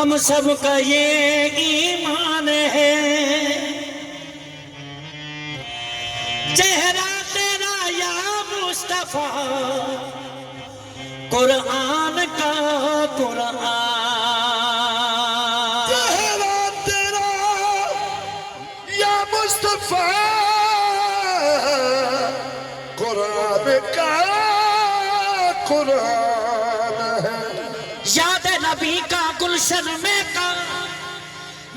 हम सबका ये ईमान है, चेहरा तेरा या मुस्तफा, कुरान का कुरान। चेहरा तेरा या मुस्तफा, कुरान का कुरान है। याद नबी का गुलशन में का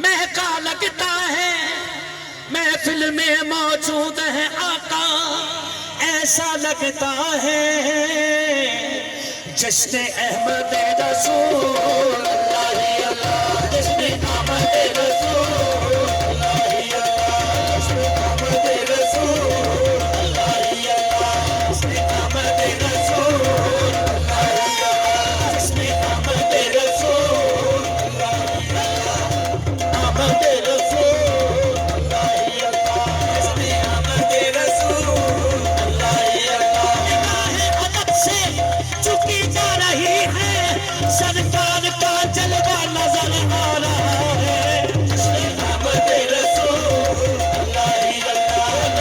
महका लगता है, महफिल में मौजूद है आका, ऐसा लगता है जश्न अहमद रसूल जश्न अहमद रसूल जश्न अहमद रसूल जश्न अहमद रसूल जश्न अहमद रसूल अहमद रसूल जश्न अहमद रसूल अदब से चुकी जा रही है, सरकार का जलवा नजर आ रहा है। जश्न अहमद रसूल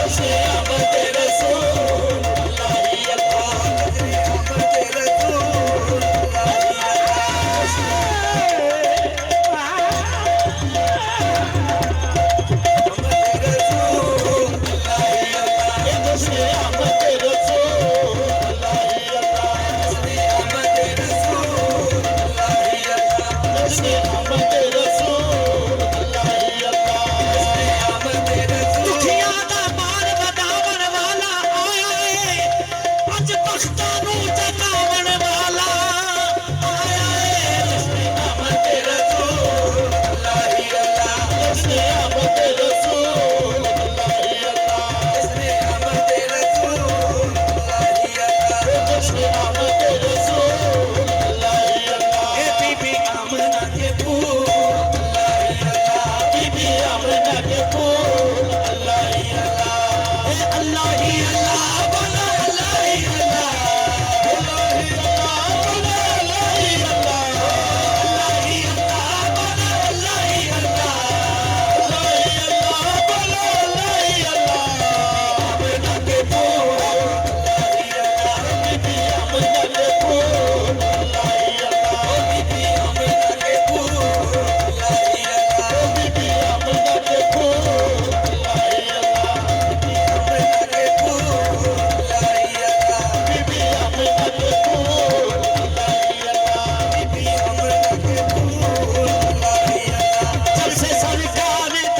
जश्न अहमद रसूल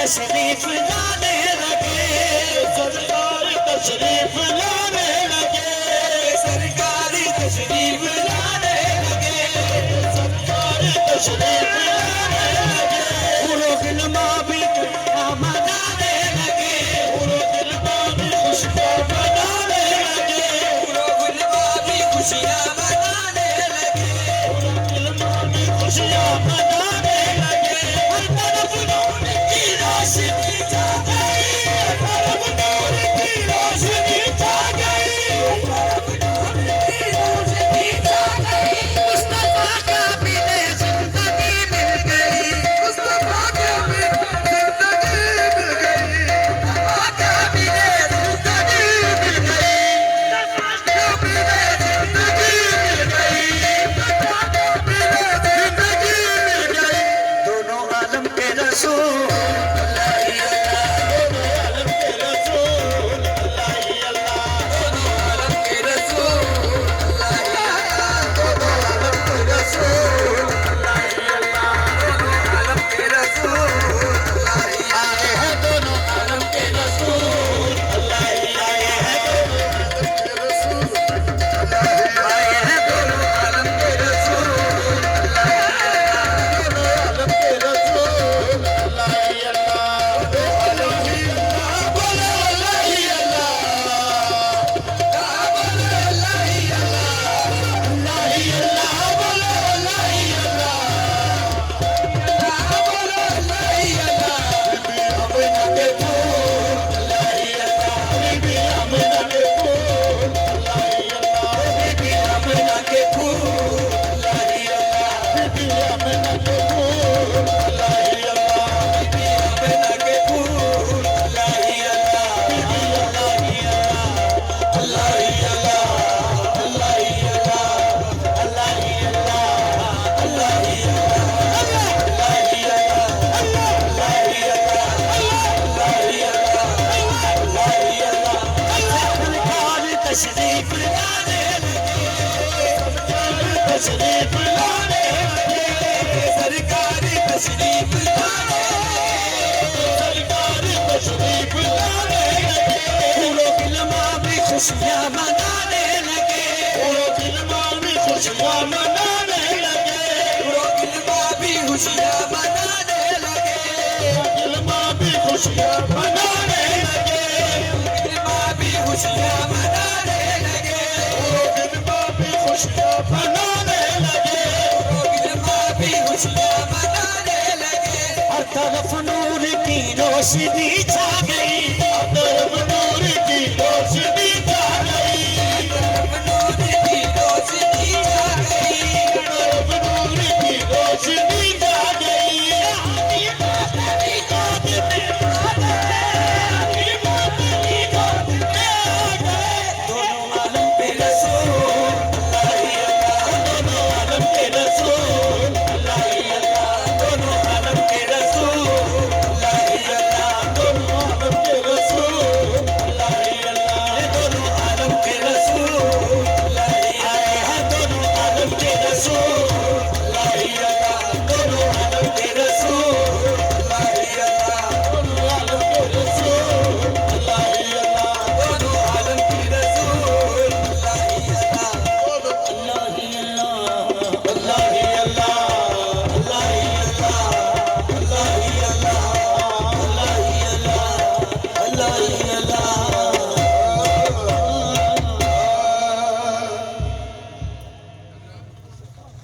तशरीफ लाने लगे, सरकार तशरीफ लाने लगे, सरकारी तशरीफ लाने लगे, सरकार तशरीफ लाने लगे। पूरो गिलमा भी मनाने लगे, पूरो गिलमा भी खुशियाँ मनाने लगे, पूरो गिलमा भी खुशियाँ मनाने लगे, पूरो गिलमा भी खुशियाँ मनाने लगे। हर तरफ नूर की रोशनी छा गई, हर तरफ नूर की रोशनी छा गई, हर तरफ नूर की रोशनी छा गई। मुस्तफा का बिन जिंदगी खुशियाँ मनाने लगे, गिलमा भी खुशियाँ मनाने लगे, गिलमा भी खुशियाँ मनाने लगे, गिलमा भी खुशियाँ मनाने लगे, गिलमा भी खुशियाँ मनाने लगे, गिलमा भी खुशियाँ मनाने लगे। हर तरफ नूर की रोशनी छा गई, हर तरफ नूर